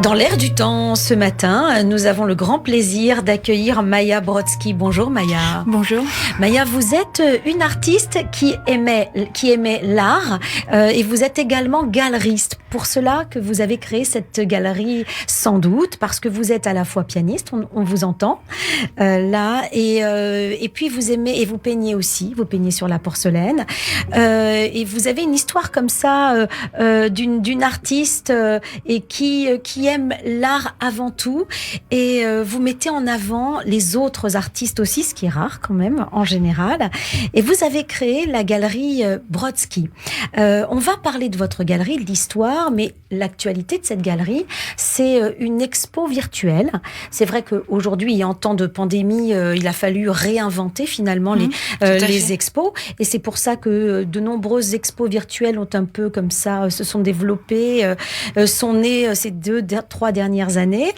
Dans l'air du temps, ce matin, nous avons le grand plaisir d'accueillir Maja Brodsky. Bonjour Maja. Bonjour. Maja, vous êtes une artiste qui aimait l'art et vous êtes également galeriste. Pour cela que vous avez créé cette galerie, sans doute, parce que vous êtes à la fois pianiste, on vous entend là, et puis vous aimez et vous peignez aussi, vous peignez sur la porcelaine, et vous avez une histoire comme ça d'une artiste et qui aime l'art avant tout, et vous mettez en avant les autres artistes aussi, ce qui est rare quand même en général, et vous avez créé la galerie Brodsky. On va parler de votre galerie, de l'histoire, mais l'actualité de cette galerie, c'est une expo virtuelle. C'est vrai qu'aujourd'hui, en temps de pandémie, il a fallu réinventer finalement les expos, et c'est pour ça que de nombreuses expos virtuelles ont un peu comme ça, se sont développées, sont nées ces 2-3 dernières années,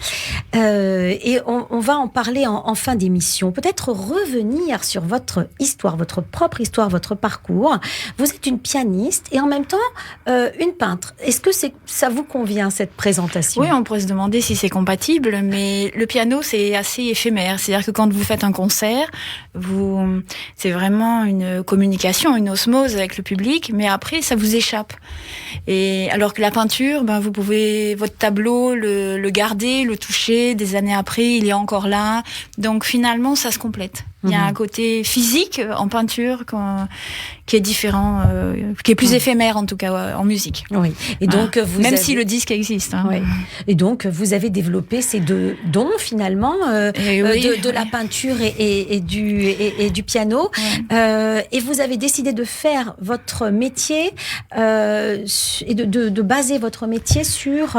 et on va en parler en fin d'émission. Peut-être revenir sur votre histoire, votre propre histoire, votre parcours. Vous êtes une pianiste et en même temps une peintre. Est-ce que ça vous convient, cette présentation? Oui, on pourrait se demander si c'est compatible, mais le piano, c'est assez éphémère. C'est-à-dire que quand vous faites un concert, c'est vraiment une communication, une osmose avec le public, mais après, ça vous échappe. Et alors que la peinture, vous pouvez, votre tableau, le garder, le toucher, des années après, il est encore là. Donc finalement, ça se complète. Il y a un côté physique en peinture qui est différent, qui est plus éphémère en tout cas en musique. Oui. Et donc même si le disque existe. Hein. Oui. Et donc vous avez développé ces deux dons finalement, de la peinture et du piano. Oui. Et vous avez décidé de faire votre métier et de baser votre métier sur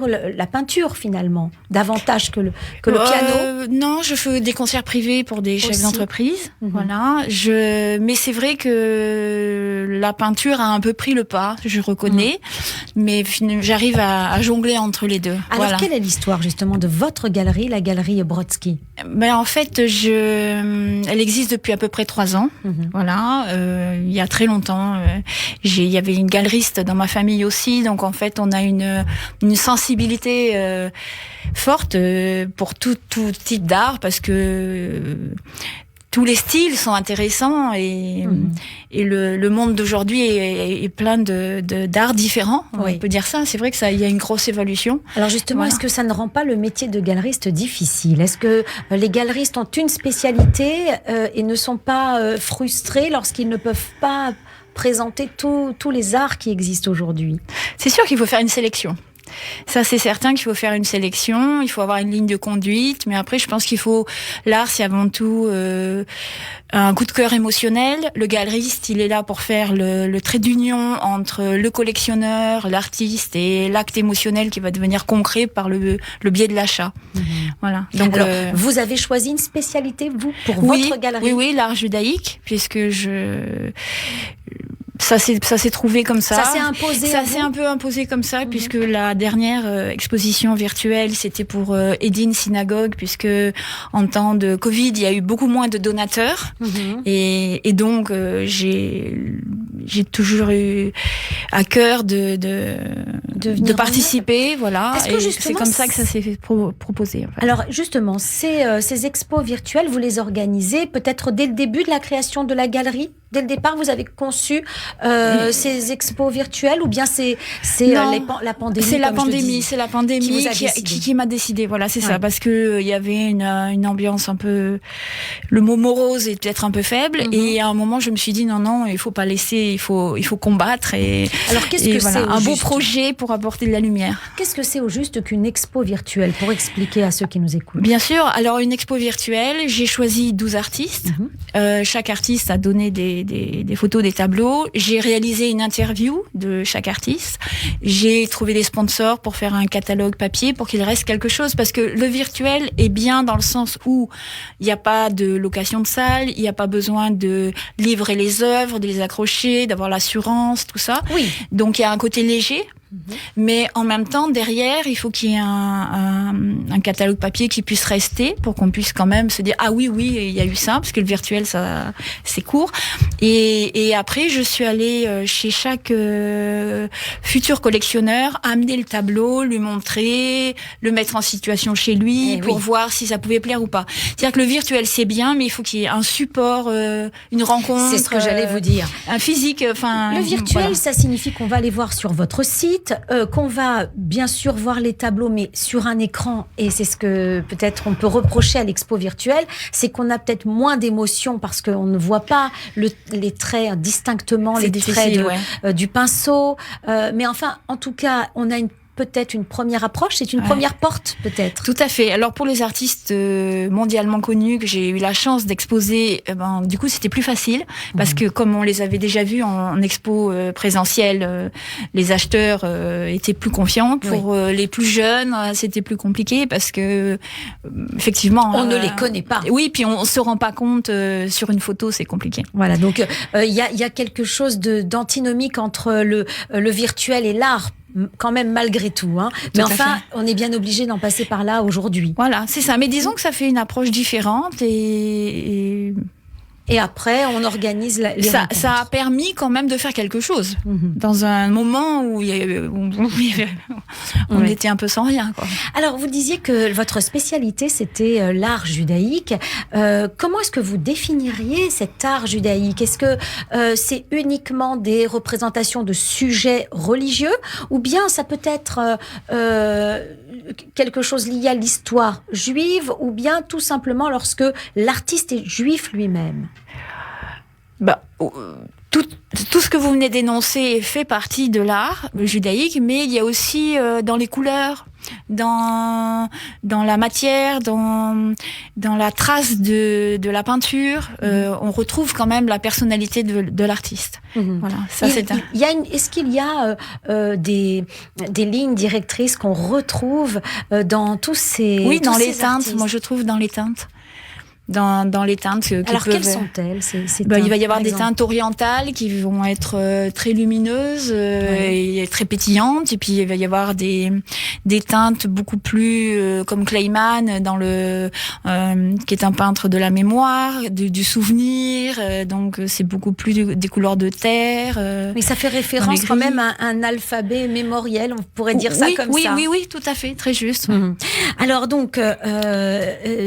la peinture finalement, davantage que le piano. Non, je fais des concerts privés pour des chefs d'entreprise. Voilà. Mais c'est vrai que la peinture a un peu pris le pas, je reconnais, mais j'arrive à jongler entre les deux. Alors, quelle est l'histoire justement de votre galerie, la galerie Brodsky? En fait, elle existe depuis à peu près 3 ans. Voilà. Il y a très longtemps, il y avait une galeriste dans ma famille aussi, donc en fait, on a une sensibilité forte pour tout type d'art, parce que tous les styles sont intéressants, et le monde d'aujourd'hui est plein d'arts différents. On peut dire ça. C'est vrai que il y a une grosse évolution. Alors justement, est-ce que ça ne rend pas le métier de galeriste difficile? Est-ce que les galeristes ont une spécialité et ne sont pas frustrés lorsqu'ils ne peuvent pas présenter tous les arts qui existent aujourd'hui? C'est sûr qu'il faut faire une sélection. Ça, c'est certain qu'il faut faire une sélection, il faut avoir une ligne de conduite, mais après, je pense l'art, c'est avant tout un coup de cœur émotionnel. Le galeriste, il est là pour faire le trait d'union entre le collectionneur, l'artiste et l'acte émotionnel qui va devenir concret par le biais de l'achat. Voilà. Donc, alors, vous avez choisi une spécialité, vous, pour votre galerie? Oui, l'art judaïque, puisque ça s'est trouvé comme ça. Ça s'est imposé. Ça s'est un peu imposé comme ça, puisque la dernière exposition virtuelle, c'était pour Edin Synagogue, puisque en temps de Covid, il y a eu beaucoup moins de donateurs. Et donc, j'ai toujours eu à cœur de participer. Voilà. Est-ce que c'est comme ça que ça s'est proposé. En fait. Alors, justement, ces expos virtuelles, vous les organisez peut-être dès le début de la création de la galerie? Dès le départ, vous avez conçu ces expos virtuelles, ou bien c'est la pandémie? C'est la pandémie qui m'a décidé. Voilà, c'est ça, parce que il y avait une ambiance un peu, le mot morose est peut-être un peu faible, et à un moment je me suis dit non, il faut pas laisser, il faut combattre. Alors qu'est-ce que c'est un beau projet pour apporter de la lumière. Qu'est-ce que c'est au juste qu'une expo virtuelle, pour expliquer à ceux qui nous écoutent? Bien sûr. Alors une expo virtuelle, j'ai choisi 12 artistes. Chaque artiste a donné des photos, des tableaux. J'ai réalisé une interview de chaque artiste. J'ai trouvé des sponsors pour faire un catalogue papier pour qu'il reste quelque chose, parce que le virtuel est bien dans le sens où il n'y a pas de location de salle, il n'y a pas besoin de livrer les œuvres, de les accrocher, d'avoir l'assurance, tout ça. Oui. Donc il y a un côté léger. Mais en même temps, derrière, il faut qu'il y ait un catalogue papier qui puisse rester pour qu'on puisse quand même se dire ah oui, il y a eu ça, parce que le virtuel, ça, c'est court. Et après, je suis allée chez chaque futur collectionneur, amener le tableau, lui montrer, le mettre en situation chez lui pour voir si ça pouvait plaire ou pas. C'est-à-dire que le virtuel, c'est bien, mais il faut qu'il y ait un support, une rencontre. C'est ce que j'allais vous dire. Un physique, enfin. Le virtuel, ça signifie qu'on va aller voir sur votre site, qu'on va bien sûr voir les tableaux, mais sur un écran. Et c'est ce que peut-être on peut reprocher à l'expo virtuelle, c'est qu'on a peut-être moins d'émotions parce qu'on ne voit pas les traits distinctement, c'est les difficile, traits du pinceau. Mais enfin, en tout cas, on a peut-être une première approche, c'est une première porte peut-être. Tout à fait. Alors pour les artistes mondialement connus que j'ai eu la chance d'exposer, du coup c'était plus facile parce que comme on les avait déjà vus en expo présentielle, les acheteurs étaient plus confiants. Pour les plus jeunes, c'était plus compliqué parce que effectivement on ne les connaît pas. Oui, puis on se rend pas compte sur une photo, c'est compliqué. Voilà, donc il y a quelque chose d'antinomique entre le virtuel et l'art. Quand même malgré tout, hein. Mais enfin, on est bien obligé d'en passer par là aujourd'hui. Voilà, c'est ça. Mais disons que ça fait une approche différente et après, on organise les rencontres. Ça a permis quand même de faire quelque chose dans un moment où on était un peu sans rien, quoi. Alors, vous disiez que votre spécialité, c'était l'art judaïque. Comment est-ce que vous définiriez cet art judaïque ? Est-ce que c'est uniquement des représentations de sujets religieux ou bien ça peut être quelque chose lié à l'histoire juive ou bien tout simplement lorsque l'artiste est juif lui-même ? Tout ce que vous venez d'énoncer fait partie de l'art judaïque, mais il y a aussi dans les couleurs, dans la matière, dans la trace de la peinture, on retrouve quand même la personnalité de l'artiste. Voilà, ça est-ce qu'il y a des lignes directrices qu'on retrouve dans tous ces Oui, dans les teintes. Artistes. Moi, je trouve dans les teintes. Dans les teintes alors quelles sont-elles il va y avoir des teintes orientales qui vont être très lumineuses et très pétillantes, et puis il va y avoir des teintes beaucoup plus comme Kleiman qui est un peintre de la mémoire, du souvenir, donc c'est beaucoup plus des couleurs de terre. Mais ça fait référence quand même à un alphabet mémoriel, on pourrait dire ça comme ça. Oui, tout à fait, très juste. Alors donc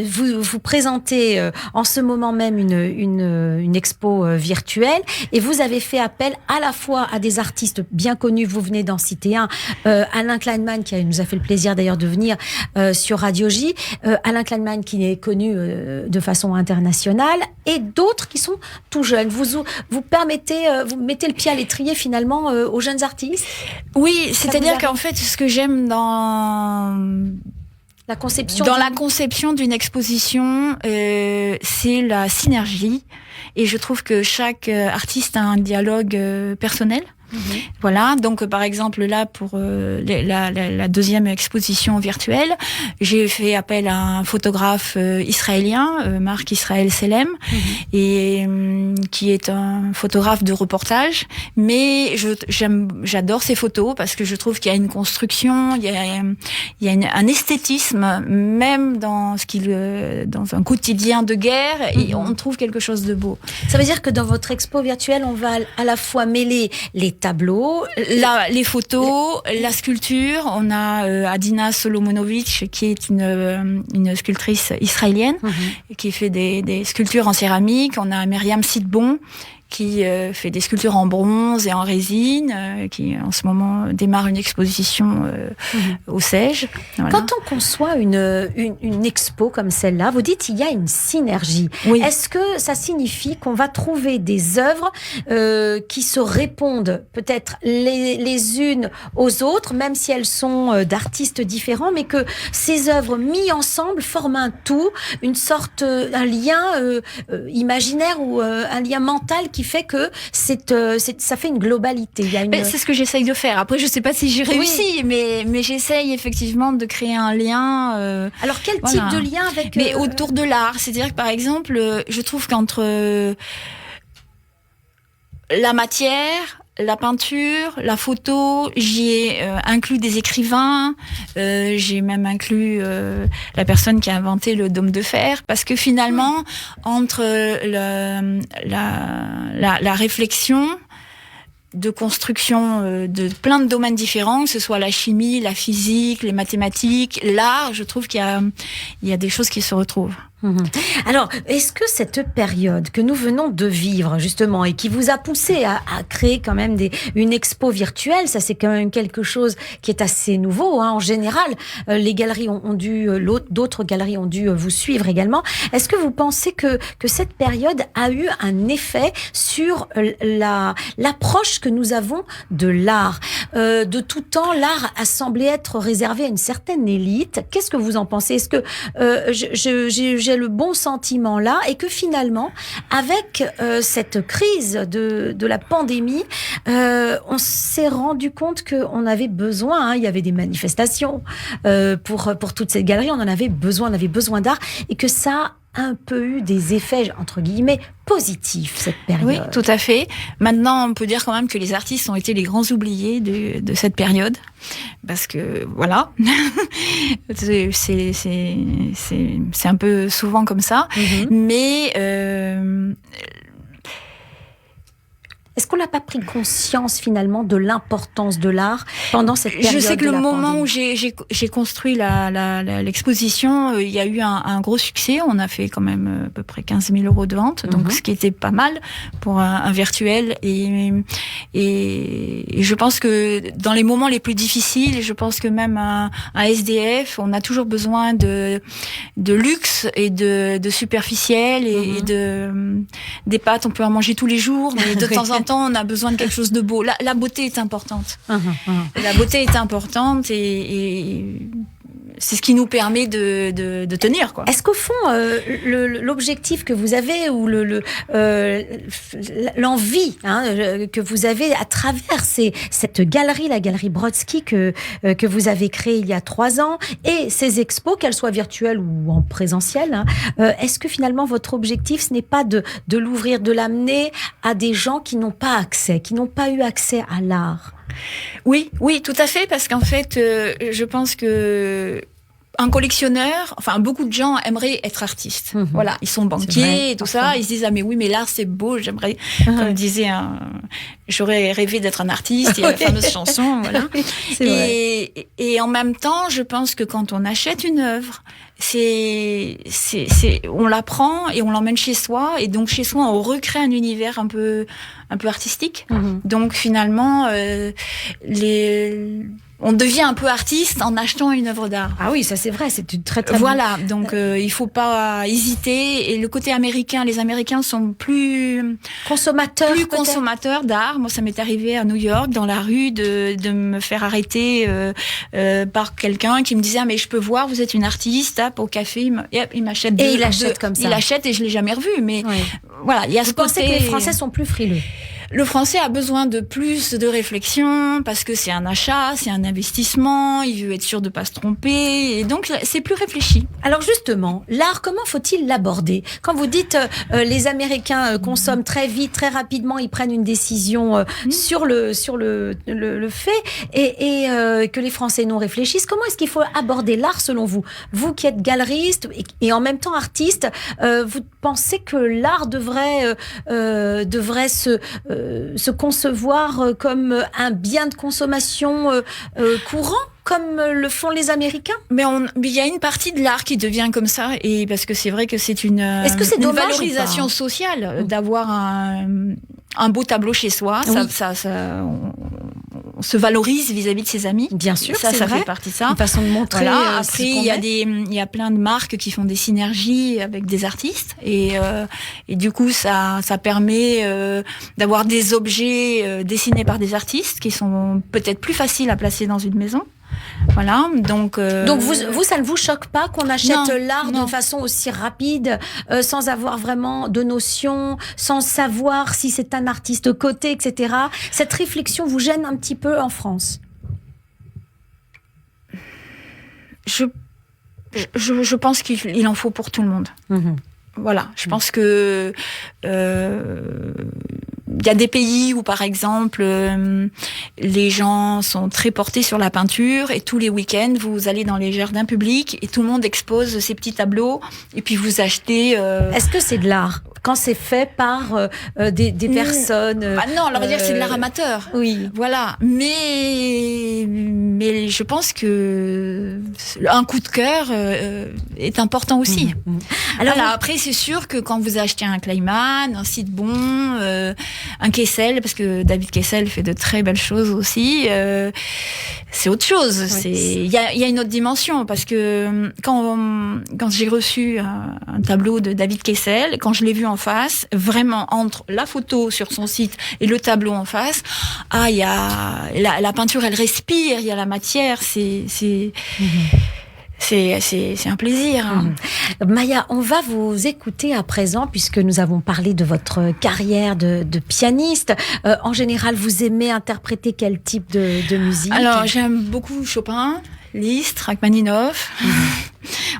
vous présentez en ce moment même une expo virtuelle et vous avez fait appel à la fois à des artistes bien connus, vous venez d'en citer un, Alain Kleinman qui nous a fait le plaisir d'ailleurs de venir sur Radio J, Alain Kleinman qui est connu de façon internationale et d'autres qui sont tout jeunes. Vous mettez le pied à l'étrier finalement aux jeunes artistes. Oui, c'est-à-dire qu'en fait ce que j'aime dans la conception d'une exposition, c'est la synergie. Et je trouve que chaque artiste a un dialogue personnel. Voilà, donc par exemple là pour la deuxième exposition virtuelle, j'ai fait appel à un photographe israélien, Marc Israël Selem, et qui est un photographe de reportage, mais j'adore ses photos parce que je trouve qu'il y a une construction, il y a un esthétisme même dans dans un quotidien de guerre, et on trouve quelque chose de beau. Ça veut dire que dans votre expo virtuelle, on va à la fois mêler les tableaux, les photos, la sculpture. On a Adina Solomonovic qui est une sculptrice israélienne qui fait des sculptures en céramique. On a Myriam Sidbon qui fait des sculptures en bronze et en résine, qui en ce moment démarre une exposition au Sège. Voilà. Quand on conçoit une expo comme celle-là, vous dites il y a une synergie. Oui. Est-ce que ça signifie qu'on va trouver des œuvres qui se répondent peut-être les unes aux autres, même si elles sont d'artistes différents, mais que ces œuvres mises ensemble forment un tout, une sorte, un lien imaginaire ou un lien mental qui fait que ça fait une globalité. C'est ce que j'essaye de faire. Après, je sais pas si j'ai réussi, mais j'essaye effectivement de créer un lien. Alors, quel type de lien avec... Mais autour de l'art. C'est-à-dire que, par exemple, je trouve qu'entre la matière, la peinture, la photo, j'y ai inclus des écrivains, j'ai même inclus la personne qui a inventé le dôme de fer, parce que finalement, entre la réflexion de construction de plein de domaines différents, que ce soit la chimie, la physique, les mathématiques, l'art, je trouve qu'il y a des choses qui se retrouvent. Alors, est-ce que cette période que nous venons de vivre, justement, et qui vous a poussé à créer quand même une expo virtuelle, ça c'est quand même quelque chose qui est assez nouveau, hein, en général, les galeries d'autres galeries ont dû vous suivre également. Est-ce que vous pensez que cette période a eu un effet sur l'approche que nous avons de l'art? De tout temps, l'art a semblé être réservé à une certaine élite. Qu'est-ce que vous en pensez? Est-ce que j'ai le bon sentiment là, et que finalement, avec cette crise de la pandémie, on s'est rendu compte qu'on avait besoin, hein, il y avait des manifestations pour toutes ces galeries, on avait besoin d'art, et que ça a un peu eu des effets, entre guillemets, positifs, cette période. Oui, tout à fait. Maintenant, on peut dire quand même que les artistes ont été les grands oubliés de cette période. Parce que, voilà, c'est un peu souvent comme ça. Mais est-ce qu'on n'a pas pris conscience finalement de l'importance de l'art pendant cette période? Je sais que le moment pandémie. où j'ai construit l'exposition, il y a eu un gros succès. On a fait quand même à peu près 15 000 € de vente, donc ce qui était pas mal pour un virtuel. Et je pense que dans les moments les plus difficiles, je pense que même un SDF, on a toujours besoin de luxe et de superficiel et des pâtes. On peut en manger tous les jours, mais de temps en temps, on a besoin de quelque chose de beau. La beauté est importante. La beauté est importante et c'est ce qui nous permet de tenir, quoi. Est-ce qu'au fond, l'objectif que vous avez ou l'envie que vous avez à travers cette galerie, la galerie Brodsky que vous avez créée il y a 3 ans, et ces expos, qu'elles soient virtuelles ou en présentiel, est-ce que finalement votre objectif, ce n'est pas de l'ouvrir, de l'amener à des gens qui n'ont pas accès, qui n'ont pas eu accès à l'art? Oui, tout à fait, parce qu'en fait, je pense que un collectionneur, enfin beaucoup de gens aimeraient être artistes. Voilà, ils sont banquiers et tout ça, ils se disent mais oui, mais l'art c'est beau, j'aimerais, comme disait j'aurais rêvé d'être un artiste, il y a la fameuse chanson, voilà. Et en même temps, je pense que quand on achète une œuvre, on la prend et on l'emmène chez soi, et donc chez soi on recrée un univers un peu artistique. Donc finalement, on devient un peu artiste en achetant une œuvre d'art. Ah oui, ça c'est vrai, c'est une très voilà, donc il faut pas hésiter. Et le côté américain, les Américains sont plus consommateurs d'art. Moi, ça m'est arrivé à New York, dans la rue, de me faire arrêter par quelqu'un qui me disait mais je peux voir, vous êtes une artiste, au café, il m'achète. Et il achète comme ça. Il achète et je l'ai jamais revu. Mais voilà, il y a ce côté. Vous pensez que les Français sont plus frileux? Le Français a besoin de plus de réflexion parce que c'est un achat, c'est un investissement, il veut être sûr de pas se tromper, et donc c'est plus réfléchi. Alors justement, l'art, comment faut-il l'aborder? Quand vous dites les Américains consomment très vite, très rapidement, ils prennent une décision sur le fait, et que les Français non réfléchissent, comment est-ce qu'il faut aborder l'art selon vous? Vous qui êtes galeriste et en même temps artiste, vous pensez que l'art devrait se concevoir comme un bien de consommation courant, comme le font les Américains? Mais il y a une partie de l'art qui devient comme ça, et parce que c'est vrai que c'est une valorisation sociale d'avoir un beau tableau chez soi. Oui. On se valorise vis-à-vis de ses amis. Bien sûr, ça vrai. Fait partie de ça. Une façon de montrer. Voilà. Après, il y a plein de marques qui font des synergies avec des artistes, et du coup, ça permet d'avoir des objets dessinés par des artistes qui sont peut-être plus faciles à placer dans une maison. Voilà, donc vous, ça ne vous choque pas qu'on achète l'art d'une façon aussi rapide, sans avoir vraiment de notion, sans savoir si c'est un artiste coté, etc. Cette réflexion vous gêne un petit peu en France? Je pense qu'il en faut pour tout le monde. Voilà, je pense que y a des pays où, par exemple, les gens sont très portés sur la peinture et tous les week-ends, vous allez dans les jardins publics et tout le monde expose ses petits tableaux et puis vous achetez... Est-ce que c'est de l'art quand c'est fait par des personnes Ah non, on va dire que c'est de l'art amateur. Oui. Voilà. Mais je pense que un coup de cœur est important aussi. Alors voilà, après, c'est sûr que quand vous achetez un Kleiman, un Cide-Bon, un Kessel, parce que David Kessel fait de très belles choses aussi, c'est autre chose. Il y a une autre dimension, parce que quand j'ai reçu un tableau de David Kessel, quand je l'ai vu en face, vraiment entre la photo sur son site et le tableau en face, il y a la peinture, elle respire, il y a la matière, c'est un plaisir. Maya, on va vous écouter à présent, puisque nous avons parlé de votre carrière de pianiste. En général, vous aimez interpréter quel type de musique? Alors, j'aime beaucoup Chopin, Liszt, Rachmaninoff.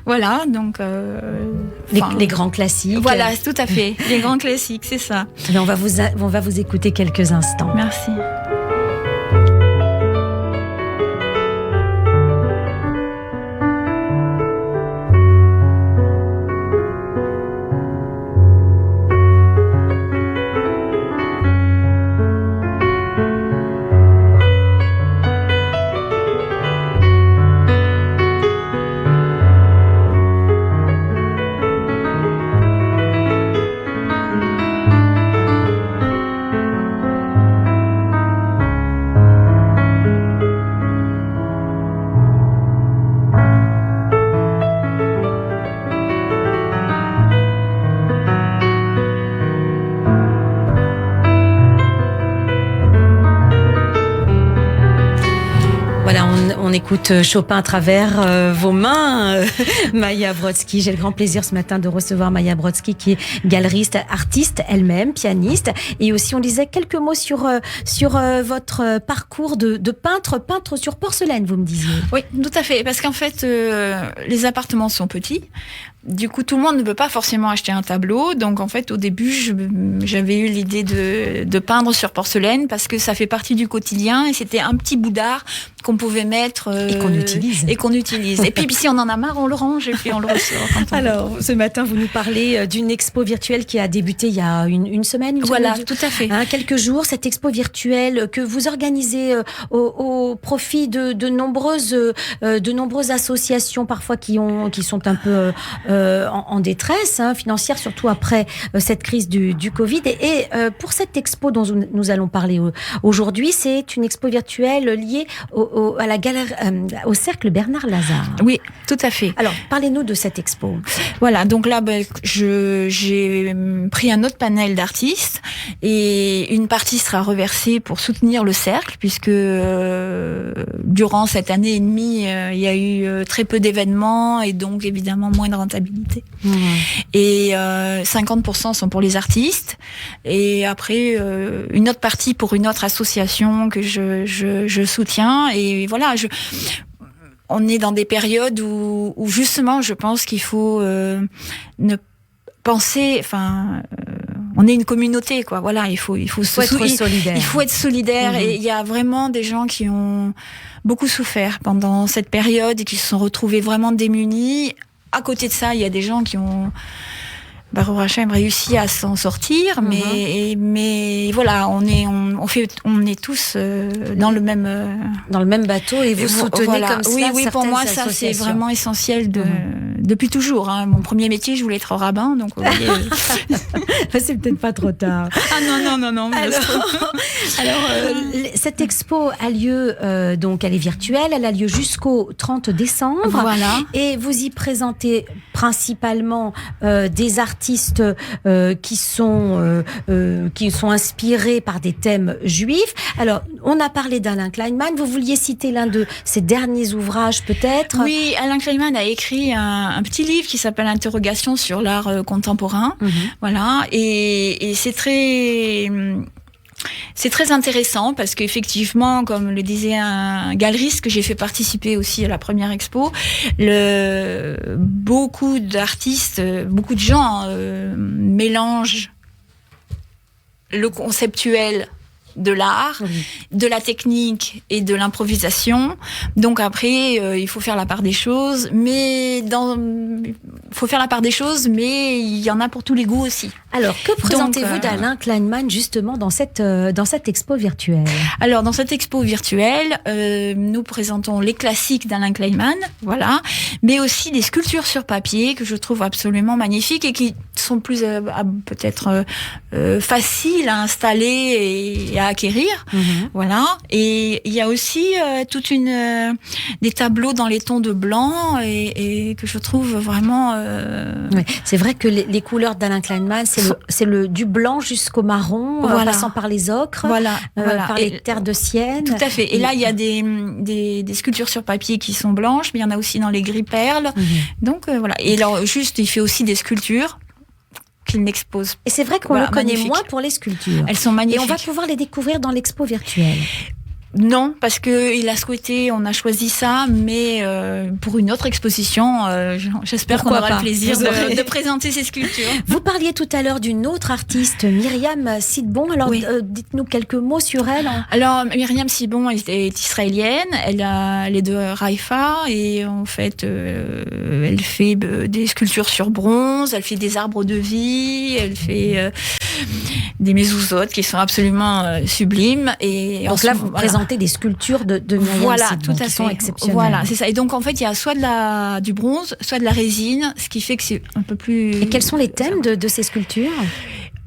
Voilà, donc... les grands classiques. Voilà, tout à fait. Les grands classiques, c'est ça. Mais on va vous écouter quelques instants. Merci. On écoute Chopin à travers vos mains, Maya Brodsky. J'ai le grand plaisir ce matin de recevoir Maya Brodsky, qui est galeriste, artiste elle-même, pianiste. Et aussi, on disait quelques mots sur votre parcours de peintre sur porcelaine, vous me disiez. Oui, tout à fait. Parce qu'en fait, les appartements sont petits. Du coup, tout le monde ne peut pas forcément acheter un tableau. Donc, en fait, au début, j'avais eu l'idée de peindre sur porcelaine parce que ça fait partie du quotidien et c'était un petit bout d'art qu'on pouvait mettre... et qu'on utilise. Et puis, si on en a marre, on le range et puis on le ressort. Alors, ce matin, vous nous parlez d'une expo virtuelle qui a débuté il y a une semaine. Voilà, tout à fait. Quelques jours, cette expo virtuelle que vous organisez au profit de nombreuses associations, parfois qui sont un peu... en détresse financière, surtout après cette crise du Covid. Et pour cette expo dont nous allons parler aujourd'hui, c'est une expo virtuelle liée à la galerie, au cercle Bernard Lazare. Oui, tout à fait. Alors, parlez-nous de cette expo. Voilà, donc là, j'ai pris un autre panel d'artistes et une partie sera reversée pour soutenir le cercle, puisque durant cette année et demie, il y a eu très peu d'événements et donc évidemment moins de rentabilité. Et 50% sont pour les artistes et après une autre partie pour une autre association que je soutiens. Et voilà, on est dans des périodes où justement je pense qu'il faut ne penser, on est une communauté, quoi. Voilà, il faut être solidaire. Il faut être solidaire. Et il y a vraiment des gens qui ont beaucoup souffert pendant cette période et qui se sont retrouvés vraiment démunis. À côté de ça, il y a des gens qui ont, Baruch Hashem, réussi à s'en sortir, mais voilà, on est tous dans le même bateau et vous soutenez comme ça. Oui, pour moi, ça c'est vraiment essentiel depuis toujours. Mon premier métier, je voulais être rabbin, donc vous voyez. C'est peut-être pas trop tard. Ah non. Alors, cette expo a lieu, donc elle est virtuelle, elle a lieu jusqu'au 30 décembre. Voilà. Et vous y présentez principalement des artistes qui sont inspirés par des thèmes juifs. Alors, on a parlé d'Alain Kleinman. Vous vouliez citer l'un de ses derniers ouvrages, peut-être? Oui, Alain Kleinman a écrit un petit livre qui s'appelle Interrogation sur l'art contemporain. Voilà. Et c'est très intéressant parce qu'effectivement, comme le disait un galeriste que j'ai fait participer aussi à la première expo, beaucoup d'artistes, beaucoup de gens mélangent le conceptuel de l'art, de la technique et de l'improvisation. Donc après, il faut faire la part des choses, mais il y en a pour tous les goûts aussi. Alors, que présentez-vous d'Alain Kleinman justement dans cette expo virtuelle? Alors, dans cette expo virtuelle, nous présentons les classiques d'Alain Kleinman, voilà, mais aussi des sculptures sur papier que je trouve absolument magnifiques et qui sont plus peut-être faciles à installer et à acquérir, voilà. Et il y a aussi des tableaux dans les tons de blanc et que je trouve vraiment. Oui, c'est vrai que les couleurs d'Alain Kleinman, c'est du blanc jusqu'au marron, voilà. Passant par les ocres, par les terres de Sienne. Tout à fait. Et là, il y a des sculptures sur papier qui sont blanches, mais il y en a aussi dans les gris perles. Donc voilà. Et alors, il fait aussi des sculptures qu'il n'expose. Et c'est vrai qu'on le connaît moins pour les sculptures. Elles sont magnifiques. Et on va pouvoir les découvrir dans l'expo virtuelle. Non, parce que il a souhaité, on a choisi ça, mais pour une autre exposition, j'espère qu'on aura le plaisir de présenter ces sculptures. Vous parliez tout à l'heure d'une autre artiste, Myriam Sidbon. Alors, dites-nous quelques mots sur elle. Alors, Myriam Sidbon est israélienne. Elle est de Haïfa et en fait, elle fait des sculptures sur bronze. Elle fait des arbres de vie. Elle fait des mezuzot qui sont absolument sublimes. Et donc là, vous présentez des sculptures de Myriam Sidbon qui sont exceptionnelles. Voilà, c'est ça. Et donc en fait, il y a soit du bronze, soit de la résine, ce qui fait que c'est un peu plus. Et quels sont les thèmes de ces sculptures?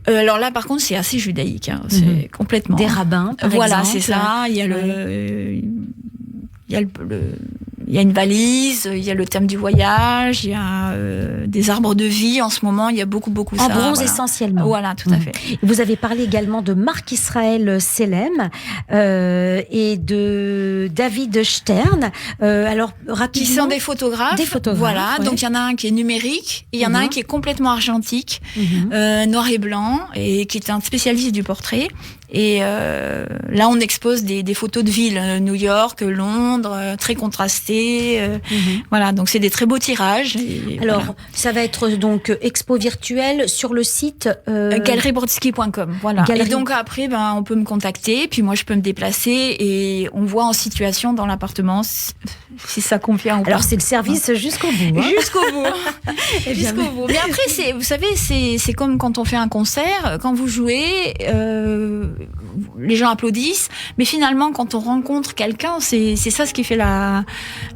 Alors là, par contre, c'est assez judaïque. Hein. C'est complètement. Des rabbins, par exemple. Voilà, c'est ça. Il y a il y a une valise, il y a le thème du voyage, il y a des arbres de vie. En ce moment, il y a beaucoup ça. En bronze essentiellement. Voilà, tout à fait. Vous avez parlé également de Marc Israël Selem et de David Stern. Alors, rapidement. Qui sont des photographes. Voilà, donc il y en a un qui est numérique, et il y en a un qui est complètement argentique, noir et blanc, et qui est un spécialiste du portrait. Et là, on expose des photos de villes, New York, Londres, très contrastées. Voilà, donc c'est des très beaux tirages. Alors, ça va être donc expo virtuelle sur le site galeriebrodsky.com. Voilà. Et donc après, on peut me contacter, puis moi je peux me déplacer et on voit en situation dans l'appartement si ça convient ou pas. Alors c'est le service jusqu'au bout. Hein. Jusqu'au bout. Jusqu'au bout. Mais après, vous savez, c'est comme quand on fait un concert, quand vous jouez. Les gens applaudissent, mais finalement, quand on rencontre quelqu'un, c'est ça ce qui fait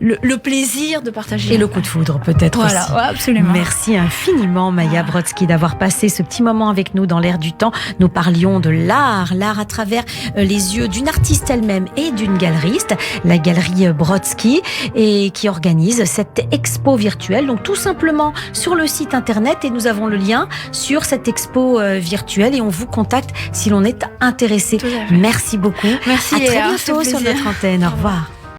le plaisir de partager. Et le coup de foudre, peut-être aussi. Voilà, ouais, absolument. Merci infiniment, Maya Brodsky, d'avoir passé ce petit moment avec nous dans l'air du temps. Nous parlions de l'art à travers les yeux d'une artiste elle-même et d'une galeriste, la galerie Brodsky, et qui organise cette expo virtuelle. Donc, tout simplement sur le site internet, et nous avons le lien sur cette expo virtuelle, et on vous contacte si l'on est intéressé. Merci beaucoup. Merci. À très bientôt sur notre antenne. Au revoir.